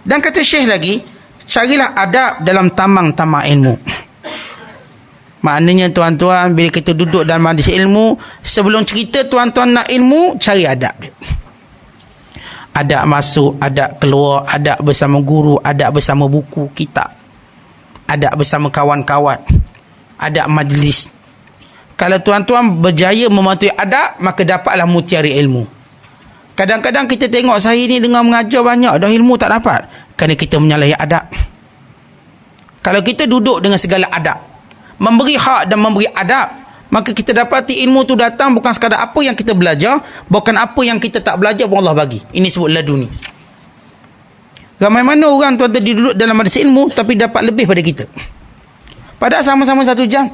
Dan kata Syekh lagi, carilah adab dalam tamang-tamang ilmu. Maknanya tuan-tuan, bila kita duduk dalam majlis ilmu, sebelum cerita tuan-tuan nak ilmu, cari adab dia. Adab masuk, adab keluar, adab bersama guru, adab bersama buku, kitab, adab bersama kawan-kawan, adab majlis. Kalau tuan-tuan berjaya mematuhi adab, maka dapatlah mutiara ilmu. Kadang-kadang kita tengok saya ni dengan mengajar banyak, dah ilmu tak dapat, kerana kita menyalahi adab. Kalau kita duduk dengan segala adab, memberi hak dan memberi adab, maka kita dapati ilmu tu datang bukan sekadar apa yang kita belajar, bukan apa yang kita tak belajar pun Allah bagi. Ini sebut laduni. Ramai mana orang tuan-tuan duduk dalam majlis ilmu tapi dapat lebih pada kita. Padahal sama-sama 1 jam,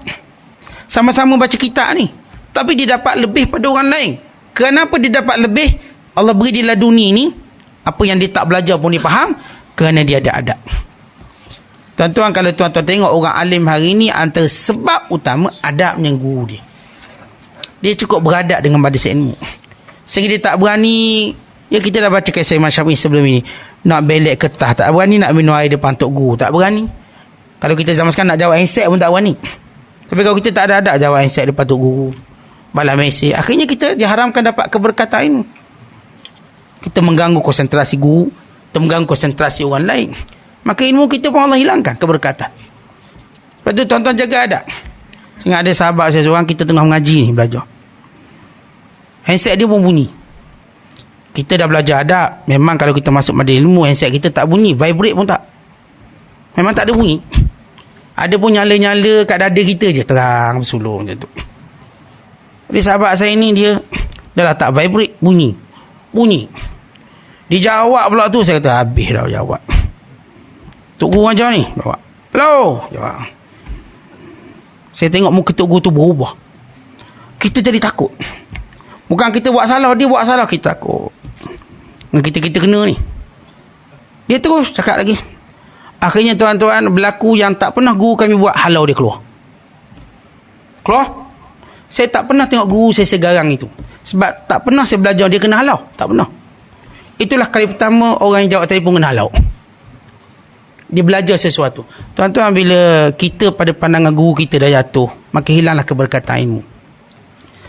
sama-sama baca kitab ni, tapi dia dapat lebih pada orang lain. Kenapa dia dapat lebih? Allah beri dia laduni ni, apa yang dia tak belajar pun dia faham, kerana dia ada adab. Tuan-tuan, kalau tuan-tuan tengok orang alim hari ni, antara sebab utama adabnya guru dia. Dia cukup beradab dengan majlis ilmu. Sehingga dia tak berani, ya kita dah baca kisah Imam Syafi'i sebelum ini, nak belek kertas, tak berani nak minum air depan tok guru, tak berani. Kalau kita zaman sekarang nak jawab handset pun tak berani. Tapi kalau kita tak ada adab, jawab handset depan tok guru, balas mesej, akhirnya kita diharamkan dapat keberkatan ilmu. Kita mengganggu konsentrasi guru, kita mengganggu konsentrasi orang lain, maka ilmu kita pun Allah hilangkan keberkatan. Sebab tu tuan-tuan jaga adab. Sehingga ada sahabat saya seorang, kita tengah mengaji ni, belajar, handset dia pun bunyi. Kita dah belajar adab, memang kalau kita masuk pada ilmu, handset kita tak bunyi, vibrate pun tak, memang tak ada bunyi. Ada pun nyala-nyala kat dada kita je, terang bersulung macam tu. Jadi sahabat saya ni, dia dah lah tak vibrate, bunyi. Dijawab pula tu, saya kata habis dah jawab. Tok guru ajar ni, jawab, hello, jawab. Saya tengok muka tok guru tu berubah. Kita jadi takut. Bukan kita buat salah, dia buat salah, kita takut. Kita kena ni. Dia terus cakap lagi. Akhirnya tuan-tuan, berlaku yang tak pernah guru kami buat, halau dia keluar. Saya tak pernah tengok guru saya segarang itu. Sebab tak pernah saya belajar dia kena halau. Tak pernah. Itulah kali pertama orang yang jawab telefon kena halau. Dia belajar sesuatu. Tuan-tuan, bila kita pada pandangan guru kita dah jatuh, maka hilanglah keberkatan ilmu.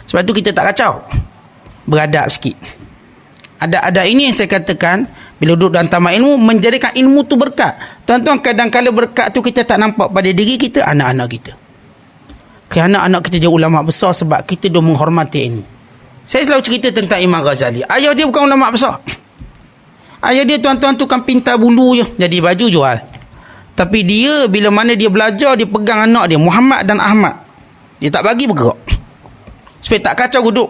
Sebab tu kita tak kacau, beradab sikit. Adab-adab ini yang saya katakan, bila duduk dalam taman ilmu, menjadikan ilmu tu berkat. Tuan-tuan, kadang-kadang berkat tu kita tak nampak pada diri kita, anak-anak kita. Kerana anak kita jadi ulama besar sebab kita dah menghormati ilmu. Saya selalu cerita tentang Imam Ghazali. Ayah dia bukan ulama besar. Ayah dia tuan-tuan tukang pintar bulu je, jadi baju jual. Tapi dia, bila mana dia belajar, dia pegang anak dia, Muhammad dan Ahmad. Dia tak bagi bergerak, supaya tak kacau duduk.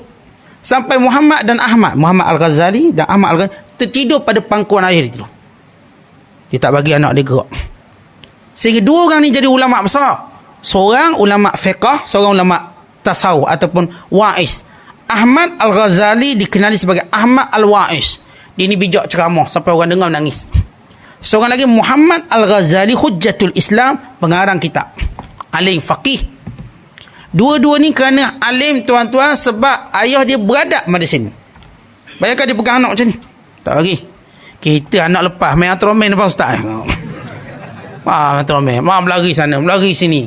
Sampai Muhammad dan Ahmad, Muhammad Al-Ghazali dan Ahmad Al-Ghazali, tertidur pada pangkuan ayah dia tidur. Dia tak bagi anak dia gerak. Sehingga 2 orang ni jadi ulama besar. Seorang ulama fiqh, seorang ulama tasawuf ataupun wa'iz. Ahmad Al-Ghazali dikenali sebagai Ahmad Al-Wa'iz. Dia ni bijak ceramah sampai orang dengar menangis. Seorang lagi Muhammad Al-Ghazali Hujjatul Islam, pengarang kitab, alim faqih. Dua-dua ni kerana alim tuan-tuan, sebab ayah dia beradab pada sini. Bayangkan dia pegang anak macam ni, tak bagi. Kita anak lepas main atromen depan ustaz. Atromen, berlari sana, berlari sini.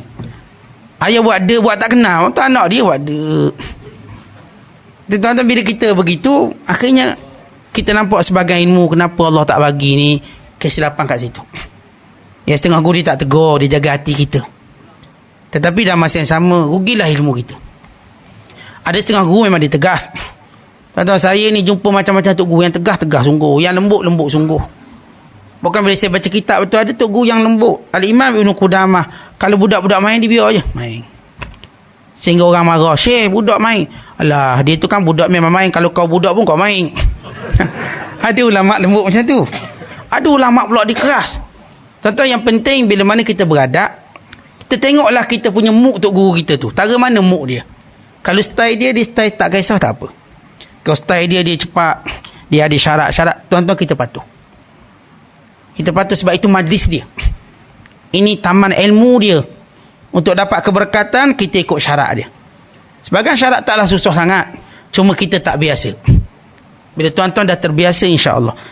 Ayah buat dia buat tak kenal, tak anak dia buat dia. Tuan-tuan, bila kita begitu, akhirnya kita nampak sebagai ilmu, kenapa Allah tak bagi ni, kesilapan kat situ. Ya, setengah guru dia tak tegur, dia jaga hati kita. Tetapi dalam masa yang sama, rugilah ilmu kita. Ada setengah guru memang dia tegas. Tuan-tuan, saya ni jumpa macam-macam tok guru yang tegas-tegas sungguh, yang lembut-lembut sungguh. Bukan bila saya baca kitab betul, ada tok guru yang lembut. Al-Imam Ibn Qudamah, kalau budak-budak main, dia biar je main. Sehingga orang marah, Syekh, budak main. Alah, dia tu kan budak memang main, kalau kau budak pun kau main. Ada ulama lembut macam tu, ada ulama pula dia keras. Tuan-tuan, yang penting bila mana kita beradab, kita tengoklah kita punya mood tok guru kita tu, tara mana mood dia. Kalau style dia style tak kisah, tak apa. Kalau style dia cepat, dia ada syarat-syarat, tuan-tuan, kita patuh. Kita patuh sebab itu majlis dia. Ini taman ilmu dia. Untuk dapat keberkatan, kita ikut syarat dia. Sebagian syarat taklah susah sangat, cuma kita tak biasa. Bila tuan-tuan dah terbiasa, insya-Allah